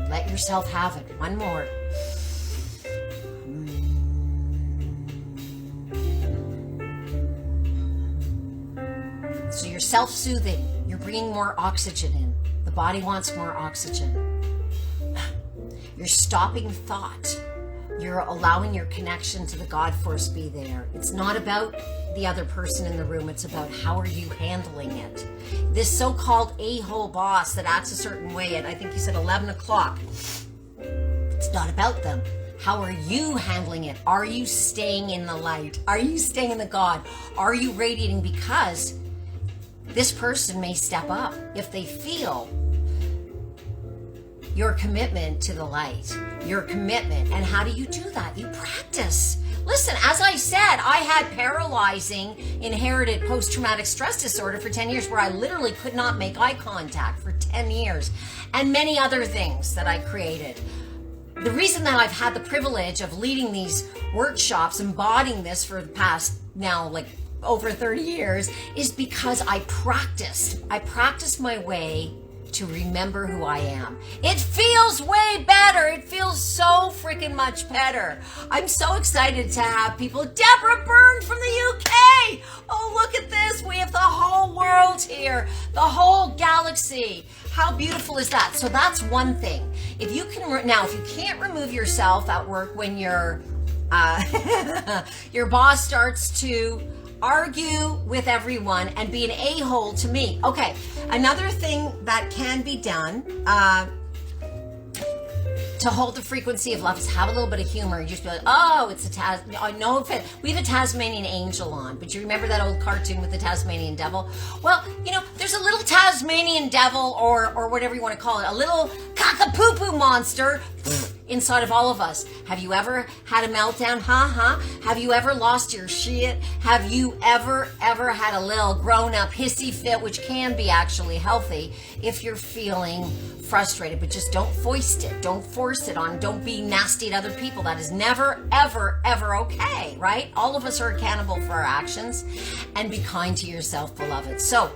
Let yourself have it. One more. So you're self-soothing. You're bringing more oxygen in. The body wants more oxygen. You're stopping thought. You're allowing your connection to the God force be there. It's not about the other person in the room. It's about how are you handling it. This so-called a-hole boss that acts a certain way at, I think you said 11 o'clock. It's not about them. How are you handling it? Are you staying in the light? Are you staying in the God? Are you radiating? Because this person may step up if they feel your commitment to the light, your commitment. And how do you do that? You practice. Listen, as I said, I had paralyzing inherited post-traumatic stress disorder for 10 years where I literally could not make eye contact for 10 years and many other things that I created. The reason that I've had the privilege of leading these workshops, embodying this for the past now like over 30 years, is because I practiced my way to remember who I am. It feels way better. It feels so freaking much better. I'm so excited to have people. Deborah Byrne from the UK. Oh, look at this. We have the whole world here, the whole galaxy. How beautiful is that? So that's one thing. If you can, now, if you can't remove yourself at work when your boss starts to argue with everyone and be an a-hole to me. Okay, another thing that can be done to hold the frequency of love is have a little bit of humor. You just be like, oh, it's a no offense. We have a Tasmanian angel on, but you remember that old cartoon with the Tasmanian devil? Well, you know, there's a little Tasmanian devil or whatever you want to call it, a little cockapoo monster inside of all of us. Have you ever had a meltdown? Have you ever lost your shit? Have you ever had a little grown-up hissy fit, which can be actually healthy if you're feeling frustrated, but just don't foist it. Don't force it on. Don't be nasty to other people. That is never, ever, ever okay, right? All of us are accountable for our actions, and be kind to yourself, beloved. So,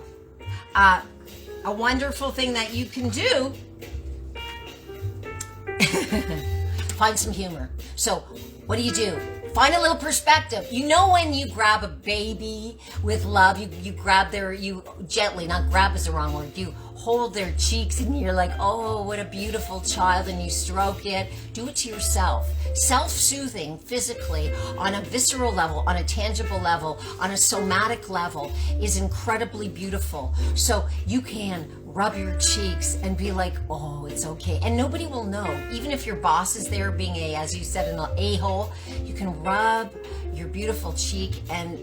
a wonderful thing that you can do, find some humor. So what do? Find a little perspective. You know when you grab a baby with love, you grab you gently, not grab is the wrong word, you hold their cheeks and you're like, oh, what a beautiful child, and you stroke it. Do it to yourself. Self-soothing physically on a visceral level, on a tangible level, on a somatic level is incredibly beautiful. So you can rub your cheeks and be like, oh, it's okay. And nobody will know. Even if your boss is there being as you said, an a-hole, you can rub your beautiful cheek and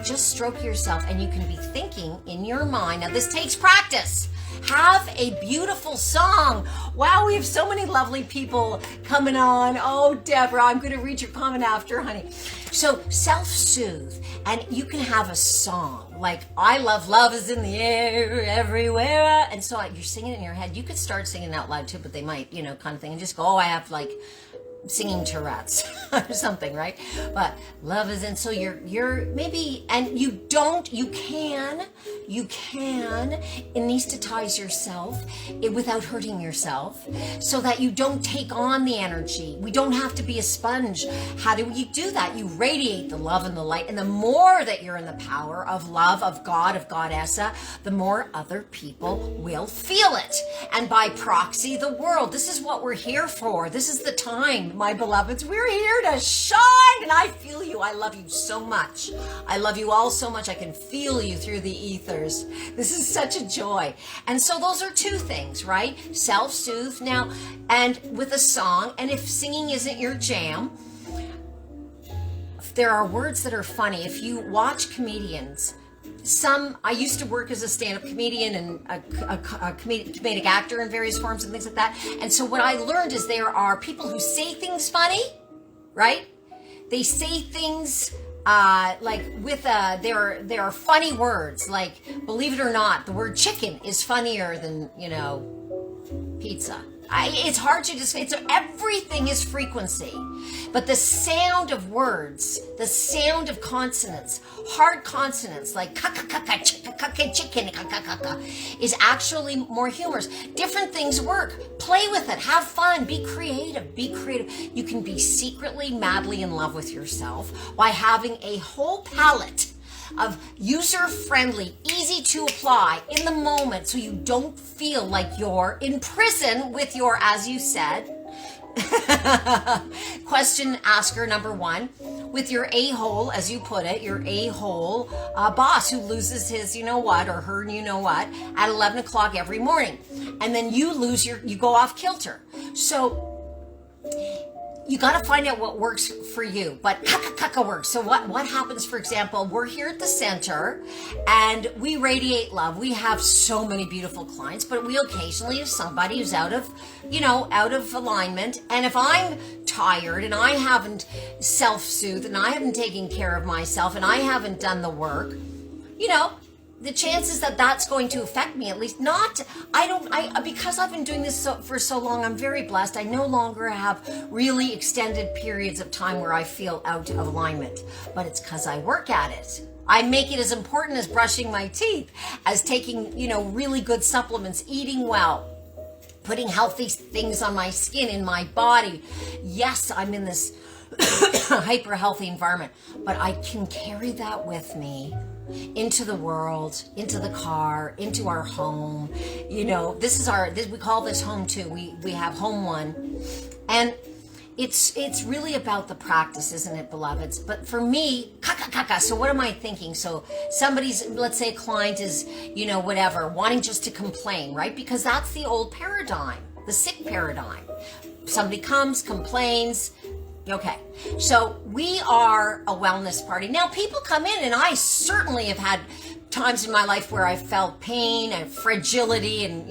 just stroke yourself, and you can be thinking in your mind. Now, this takes practice. Have a beautiful song. Wow, we have so many lovely people coming on. Oh, Deborah, I'm going to read your comment after, honey. So self-soothe, and you can have a song like I love is in the air everywhere, and so you're singing it in your head. You could start singing it out loud too, but they might, kind of thing, and just go, oh, I have like singing Tourette's or something, right? But love is in, so you're maybe, and you can anesthetize yourself without hurting yourself, so that you don't take on the energy. We don't have to be a sponge. How do you do that? You radiate the love and the light, and the more that you're in the power of love, of God, of Goddessa, the more other people will feel it. And by proxy, the world. This is what we're here for. This is the time, my beloveds. We're here to shine, and I feel you. I love you so much. I love you all so much. I can feel you through the ethers. This is such a joy. And so those are two things, right? Self-soothe now, and with a song. And if singing isn't your jam, there are words that are funny. If you watch comedians, I used to work as a stand-up comedian and a comedic actor in various forms and things like that. And so what I learned is there are people who say things funny, right? They say things like with there are funny words, like, believe it or not, the word chicken is funnier than pizza. It's hard to describe. Everything is frequency, but the sound of words, the sound of consonants, hard consonants like chicken, is actually more humorous. Different things work. Play with it. Have fun. Be creative. Be creative. You can be secretly, madly in love with yourself by having a whole palette of user-friendly, easy to apply in the moment, so you don't feel like you're in prison with your, as you said, Question asker number 1. With your a-hole, as you put it, your a-hole boss who loses his you know what or her you know what at 11 o'clock every morning. And then you go off kilter. So you got to find out what works for you, but kaka works. So what happens, for example, we're here at the center and we radiate love. We have so many beautiful clients, but we occasionally have somebody who's out of alignment. And if I'm tired and I haven't self-soothed and I haven't taken care of myself and I haven't done the work, the chances that that's going to affect me, at least because I've been doing this for so long, I'm very blessed. I no longer have really extended periods of time where I feel out of alignment, but it's because I work at it. I make it as important as brushing my teeth, as taking, really good supplements, eating well, putting healthy things on my skin, in my body. Yes, I'm in this hyper healthy environment, but I can carry that with me into the world, into the car, into our home. We call this home too. We have home 1. And it's really about the practice, isn't it, beloveds? But for me, so what am I thinking? So let's say a client is, wanting just to complain, right? Because that's the old paradigm, the sick paradigm. Somebody comes, complains. Okay, so we are a wellness party. Now, people come in, and I certainly have had times in my life where I felt pain and fragility and,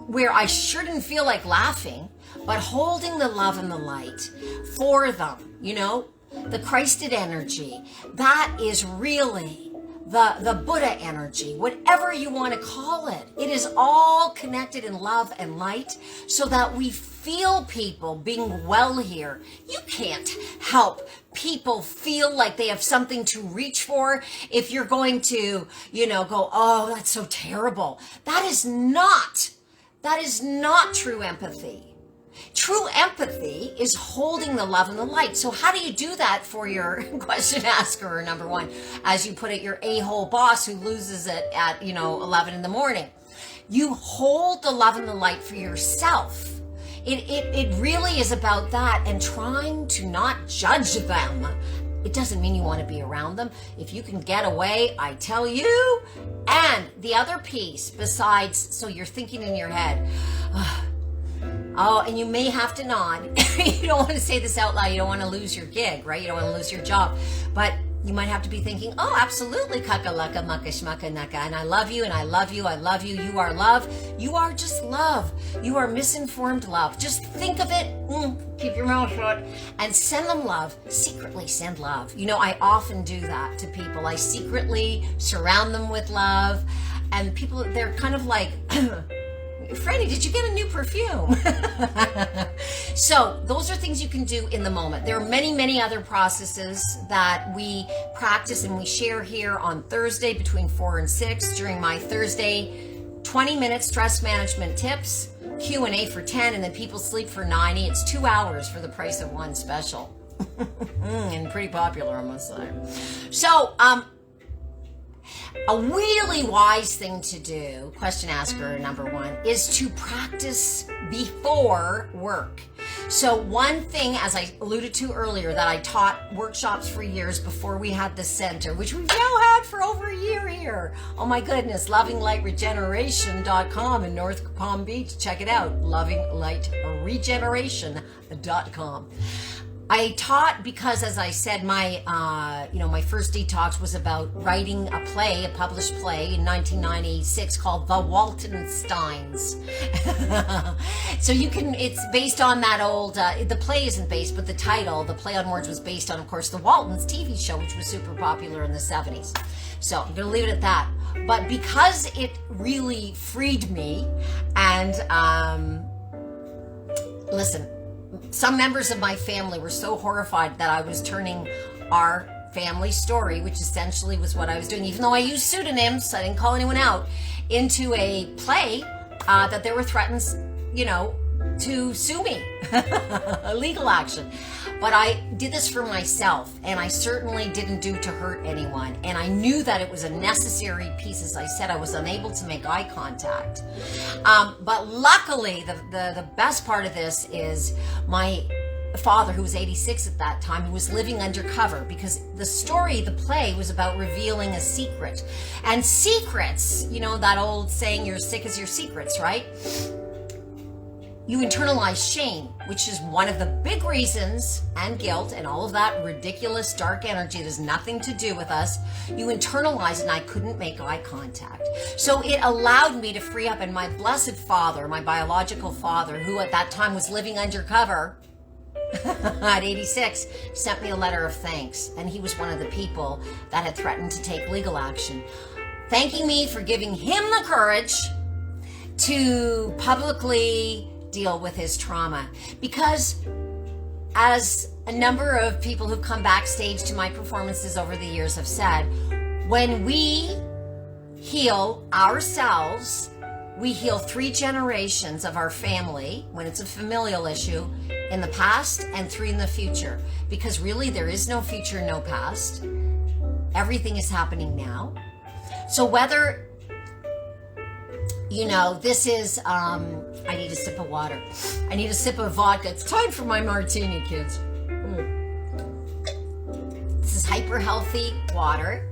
where I sure didn't feel like laughing, but holding the love and the light for them, the Christed energy, that is really the Buddha energy, whatever you want to call it. It is all connected in love and light so that we feel people being well here. You can't help people feel like they have something to reach for if you're going to, go, oh, that's so terrible. That is not true empathy. True empathy is holding the love and the light. So how do you do that for your question asker, number 1? As you put it, your a-hole boss who loses it at, 11 in the morning. You hold the love and the light for yourself. It really is about that, and trying to not judge them. It doesn't mean you want to be around them. If you can get away, I tell you. And the other piece besides, so you're thinking in your head, and you may have to nod. You don't want to say this out loud. You don't want to lose your gig, right? You don't want to lose your job. But you might have to be thinking, oh, absolutely, kakalaka, makashmaka, naka. And I love you, and I love you, I love you. You are love. You are just love. You are misinformed love. Just think of it. Keep your mouth shut and send them love. Secretly send love. I often do that to people. I secretly surround them with love. And people, they're kind of like... Freddie, did you get a new perfume? So those are things you can do in the moment. There are many, many other processes that we practice and we share here on Thursday between 4 and 6 during my Thursday 20-minute stress management tips, Q&A for 10, and then people sleep for 90. It's 2 hours for the price of one special. And pretty popular, I must say. So, a really wise thing to do, question asker number 1, is to practice before work. So one thing, as I alluded to earlier, that I taught workshops for years before we had the center, which we've now had for over a year here. Oh my goodness, lovinglightregeneration.com in North Palm Beach. Check it out, lovinglightregeneration.com. I taught because, as I said, my first detox was about writing a published play in 1996 called The Waltonsteins. So it's based on that old, the play isn't based, but the title, the play on words, was based on, of course, the Waltons TV show, which was super popular in the 70s. So I'm going to leave it at that. But because it really freed me, and listen, some members of my family were so horrified that I was turning our family story, which essentially was what I was doing, even though I used pseudonyms, I didn't call anyone out, into a play that there were threats, to sue me, legal action. But I did this for myself, and I certainly didn't do to hurt anyone. And I knew that it was a necessary piece. As I said, I was unable to make eye contact. But luckily, the best part of this is my father, who was 86 at that time, who was living undercover, because the story, the play, was about revealing a secret. And secrets, you know that old saying, you're as sick as your secrets, right? You internalize shame, which is one of the big reasons, and guilt and all of that ridiculous dark energy that has nothing to do with us. You internalize it, and I couldn't make eye contact. So it allowed me to free up, and my blessed father, my biological father, who at that time was living undercover at 86, sent me a letter of thanks. And he was one of the people that had threatened to take legal action, thanking me for giving him the courage to publicly deal with his trauma. Because as a number of people who've come backstage to my performances over the years have said, when we heal ourselves, we heal 3 generations of our family when it's a familial issue in the past, and 3 in the future. Because really there is no future, no past. Everything is happening now. So whether, you know, this is, I need a sip of water. I need a sip of vodka. It's time for my martini, kids. This is hyper healthy water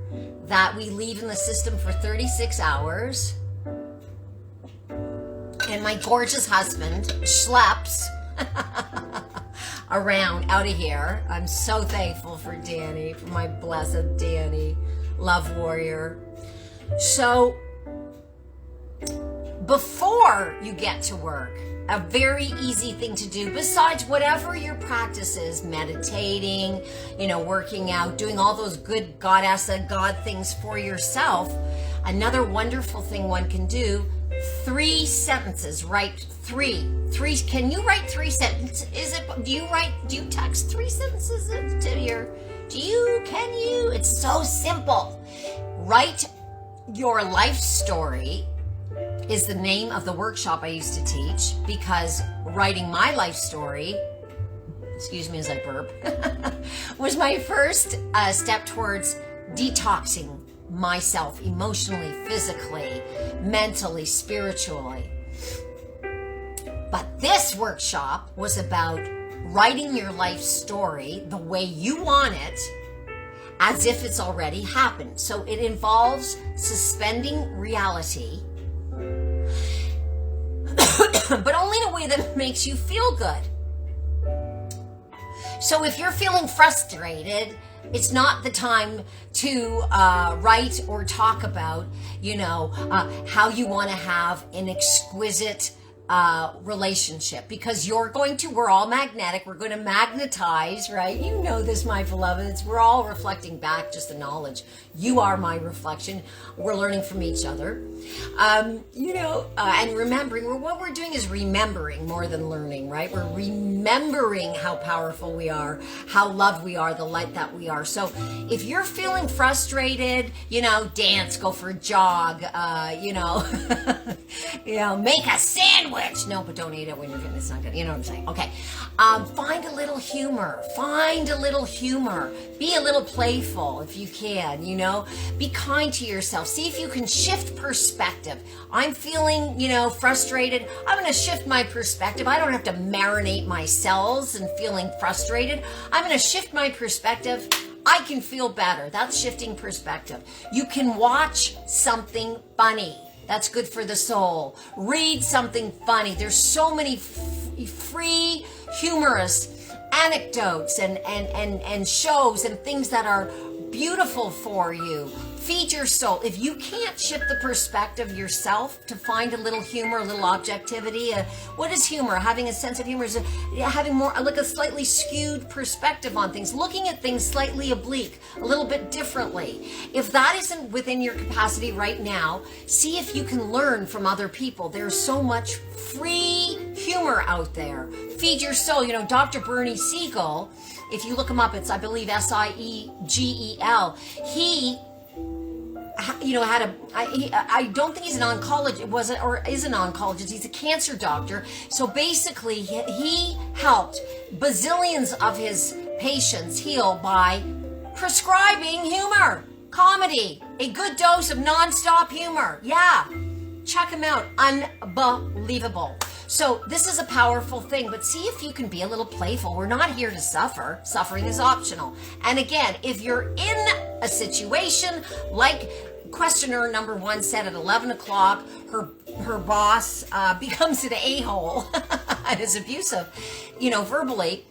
that we leave in the system for 36 hours. And my gorgeous husband schleps around out of here. I'm so thankful for Danny, for my blessed Danny, love warrior. So before you get to work, a very easy thing to do, besides whatever your practice is, meditating, you know, working out, doing all those good goddess and God things for yourself, another wonderful thing one can do, 3 sentences. Write 3. Can you write 3 sentences? Do you text 3 sentences to your, can you? It's so simple. Write your life story is the name of the workshop I used to teach, because writing my life story, excuse me as I burp, was my first step towards detoxing myself emotionally, physically, mentally, spiritually. But this workshop was about writing your life story the way you want it, as if it's already happened. So it involves suspending reality, but only in a way that makes you feel good. So if you're feeling frustrated, it's not the time to write or talk about, you know, how you want to have an exquisite relationship, because we're all magnetic. We're going to magnetize, right? You know this, my beloveds. We're all reflecting back just the knowledge. You are my reflection. We're learning from each other. And remembering, what we're doing is remembering more than learning, right? We're remembering how powerful we are, how loved we are, the light that we are. So if you're feeling frustrated, you know, dance, go for a jog, make a sandwich. No, but don't eat it when you're getting, it's not good. You know what I'm saying? Okay. Find a little humor. Be a little playful if you can, you know. Be kind to yourself. See if you can shift perspective. I'm feeling, frustrated. I'm going to shift my perspective. I don't have to marinate my cells and feeling frustrated. I'm going to shift my perspective. I can feel better. That's shifting perspective. You can watch something funny. That's good for the soul. Read something funny. There's so many free, humorous anecdotes and shows and things that are beautiful for you. Feed your soul. If you can't shift the perspective yourself to find a little humor, a little objectivity, what is humor? Having a sense of humor is having more like a slightly skewed perspective on things, looking at things slightly oblique, a little bit differently. If that isn't within your capacity right now, see if you can learn from other people. There's so much free humor out there. Feed your soul. Dr. Bernie Siegel, if you look him up, it's, I believe, Siegel. He I don't think he's an oncologist, is an oncologist. He's a cancer doctor. So basically, he helped bazillions of his patients heal by prescribing humor, comedy, a good dose of nonstop humor. Yeah, check him out. Unbelievable. So this is a powerful thing, but see if you can be a little playful. We're not here to suffer. Suffering is optional. And again, if you're in a situation like questioner number 1 said at 11 o'clock, her boss becomes an a-hole and is abusive, verbally.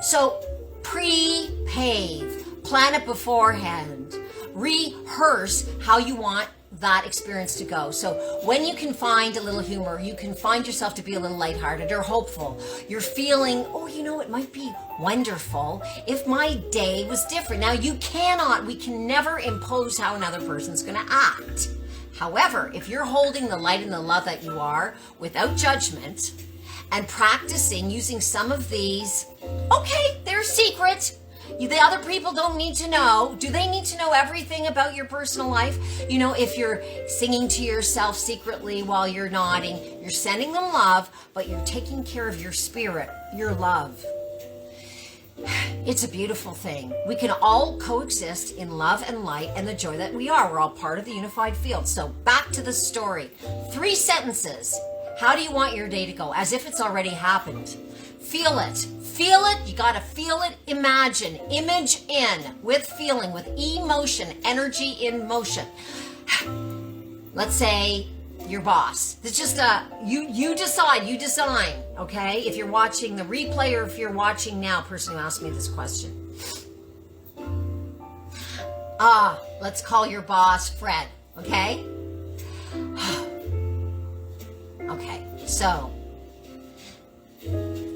So pre-pave, plan it beforehand, rehearse how you want that experience to go. So when you can find a little humor, you can find yourself to be a little lighthearted or hopeful. You're feeling, it might be wonderful if my day was different. Now we can never impose how another person's going to act. However, if you're holding the light and the love that you are without judgment and practicing using some of these, they're secret. The other people don't need to know. Do they need to know everything about your personal life? If you're singing to yourself secretly while you're nodding, you're sending them love, but you're taking care of your spirit, your love. It's a beautiful thing. We can all coexist in love and light and the joy that we are. We're all part of the unified field. So back to the story. 3 sentences. How do you want your day to go? As if it's already happened. Feel it. Feel it. You got to feel it. Imagine. Image in. With feeling. With emotion. Energy in motion. Let's say your boss. It's just you decide. You design. Okay? If you're watching the replay or if you're watching now, person who asked me this question. Let's call your boss Fred. Okay? Okay. So,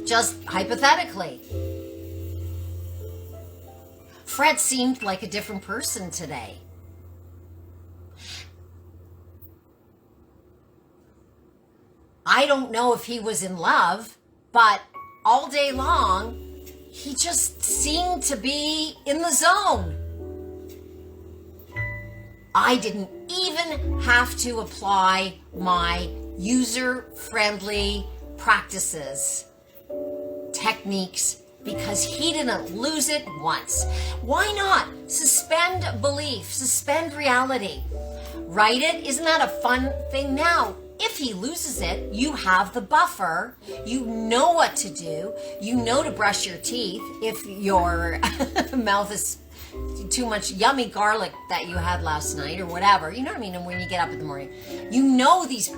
just hypothetically, Fred seemed like a different person today. I don't know if he was in love, but all day long, he just seemed to be in the zone. I didn't even have to apply my user-friendly practices, techniques, because he didn't lose it once. Why not? Suspend belief, suspend reality. Write it. Isn't that a fun thing? Now, if he loses it, you have the buffer. You know what to do. You know to brush your teeth if your mouth is too much yummy garlic that you had last night or whatever. You know what I mean? And when you get up in the morning, you know these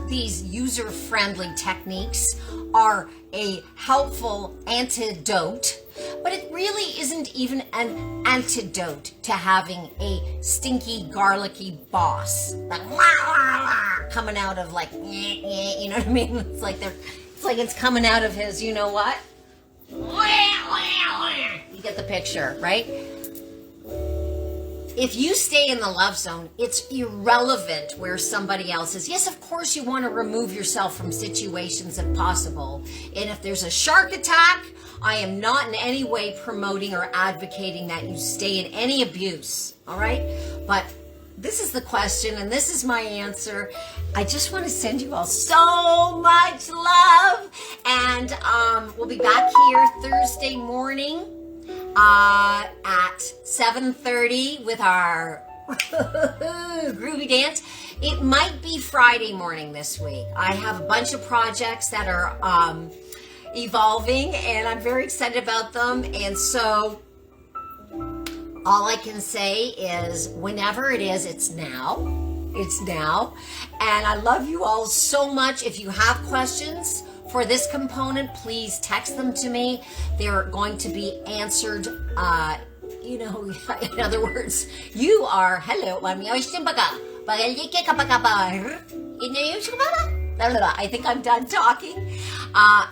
user-friendly techniques are a helpful antidote, but it really isn't even an antidote to having a stinky, garlicky boss like coming out of like, you know what I mean? It's like it's coming out of his, you know what? You get the picture, right? If you stay in the love zone, it's irrelevant where somebody else is. Yes, of course you want to remove yourself from situations if possible. And if there's a shark attack, I am not in any way promoting or advocating that you stay in any abuse, all right? But this is the question and this is my answer. I just want to send you all so much love. And we'll be back here Thursday morning at 7:30 with our groovy dance. It might be Friday morning this week. I have a bunch of projects that are evolving and I'm very excited about them. And so all I can say is whenever it is, it's now. It's now. And I love you all so much. If you have questions for this component, please text them to me. They're going to be answered, in other words, you are, hello, I think I'm done talking.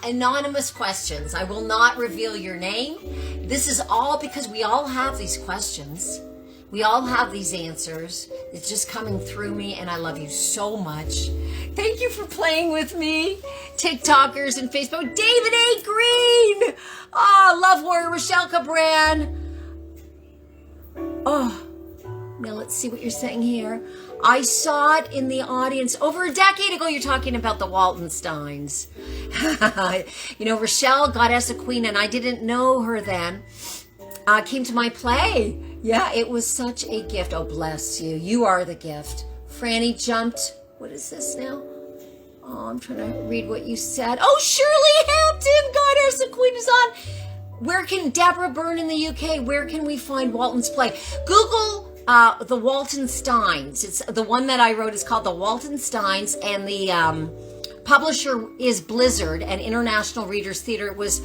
Anonymous questions. I will not reveal your name. This is all because we all have these questions. We all have these answers. It's just coming through me, and I love you so much. Thank you for playing with me, TikTokers and Facebook. David A. Green! Oh, Love Warrior Rochelle Cabran. Oh, Now let's see what you're saying here. I saw it in the audience over a decade ago. You're talking about the Waltensteins. Rochelle, Goddess of Queen, and I didn't know her then, came to my play. Yeah, it was such a gift. Oh, bless you. You are the gift. Franny jumped. What is this now? Oh, I'm trying to read what you said. Oh, Shirley Hampton, Goddess of Queen is on. Where can Deborah Byrne in the UK? Where can we find Walton's play? Google the Waltensteins. It's the one that I wrote is called The Waltensteins, and the publisher is Blizzard and International Readers Theater. It was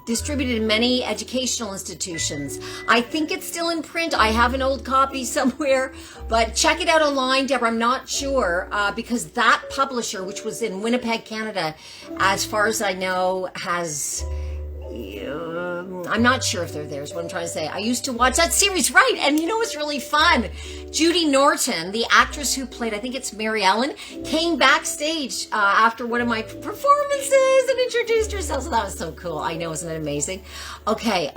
distributed in many educational institutions. I think it's still in print. I have an old copy somewhere, but check it out online, Deborah. I'm not sure because that publisher, which was in Winnipeg, Canada, as far as I know, has... I'm not sure if they're there is what I'm trying to say. I used to watch that series, right? And it's really fun. Judy Norton, the actress who played, I think it's Mary Ellen, came backstage after one of my performances and introduced herself. So that was so cool. I know, isn't that amazing? Okay,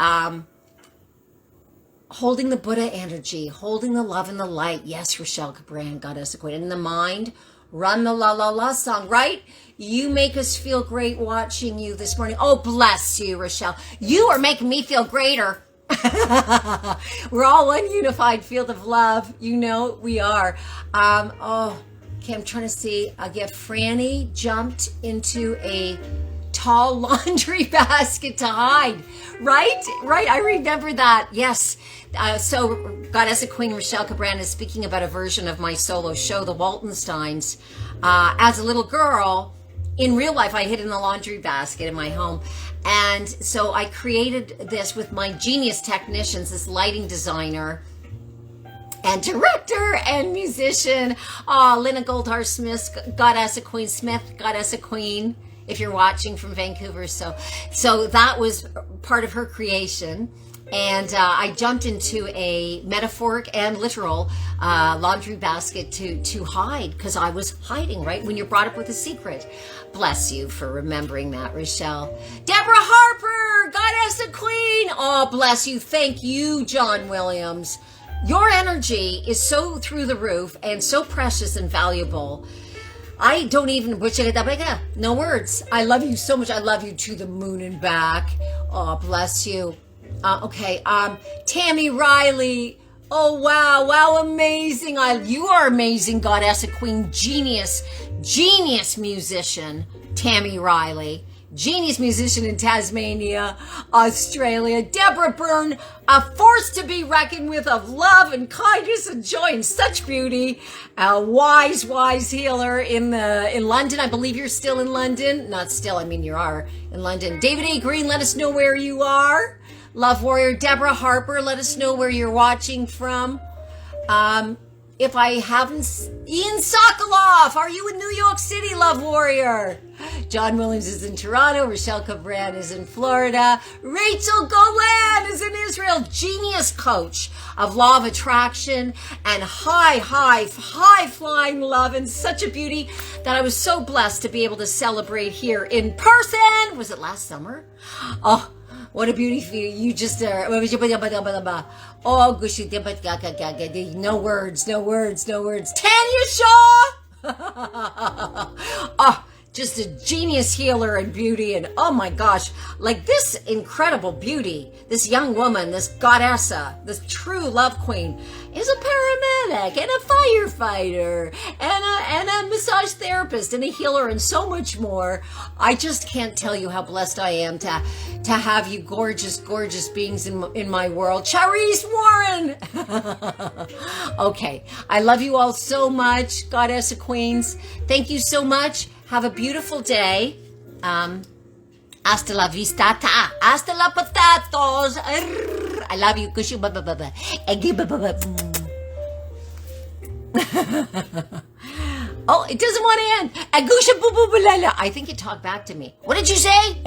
holding the Buddha energy, holding the love and the light. Yes, Rochelle Cabran, Goddess of Queen. And in the mind, run the La La La song, right? You make us feel great watching you this morning. Oh, bless you, Rochelle. You are making me feel greater. We're all one unified field of love. We are. Okay, I'm trying to see. Again, Franny jumped into a tall laundry basket to hide. Right? I remember that. Yes. So Goddess of Queen Rochelle Cabran is speaking about a version of my solo show, The Waltensteins. As a little girl, in real life, I hid in the laundry basket in my home. And so I created this with my genius technicians, this lighting designer and director and musician, Lena Goldhar Smith, Goddess of Queen Smith, Goddess of Queen, if you're watching from Vancouver. So that was part of her creation. And I jumped into a metaphoric and literal laundry basket to hide, because I was hiding, right? When you're brought up with a secret. Bless you for remembering that, Rochelle. Deborah Harper, Goddess of Queen. Oh, bless you. Thank you, John Williams. Your energy is so through the roof and so precious and valuable. I don't even, no words. I love you so much. I love you to the moon and back. Oh, bless you. Okay, Tammy Riley. Oh, wow, amazing. You are amazing, Goddess of Queen. Genius musician, Tammy Riley. Genius musician in Tasmania, Australia. Deborah Byrne, a force to be reckoned with of love and kindness and joy and such beauty. A wise healer in London. I believe you're still in London. Not still, I mean you are in London. David A. Green, let us know where you are. Love Warrior Deborah Harper, let us know where you're watching from. If I haven't... Ian Sokoloff, are you in New York City, Love Warrior? John Williams is in Toronto. Rochelle Cabran is in Florida. Rachel Golan is in Israel. Genius coach of law of attraction and high flying love, and such a beauty that I was so blessed to be able to celebrate here in person. Was it last summer? Oh, what a beauty for you. You just are. Oh, gushy. No words. Tanya Shaw. Oh, just a genius healer and beauty. And oh my gosh, like this incredible beauty, this young woman, this goddessa, this true love queen is a paramedic and a firefighter and a massage therapist and a healer and so much more. I just can't tell you how blessed I am to have you gorgeous beings in my world. Charisse Warren. Okay, I love you all so much, Goddess of Queens. Thank you so much. Have a beautiful day. Hasta la vista. Hasta la patatos. I love you. Oh, it doesn't want to end. I think it talked back to me. What did you say?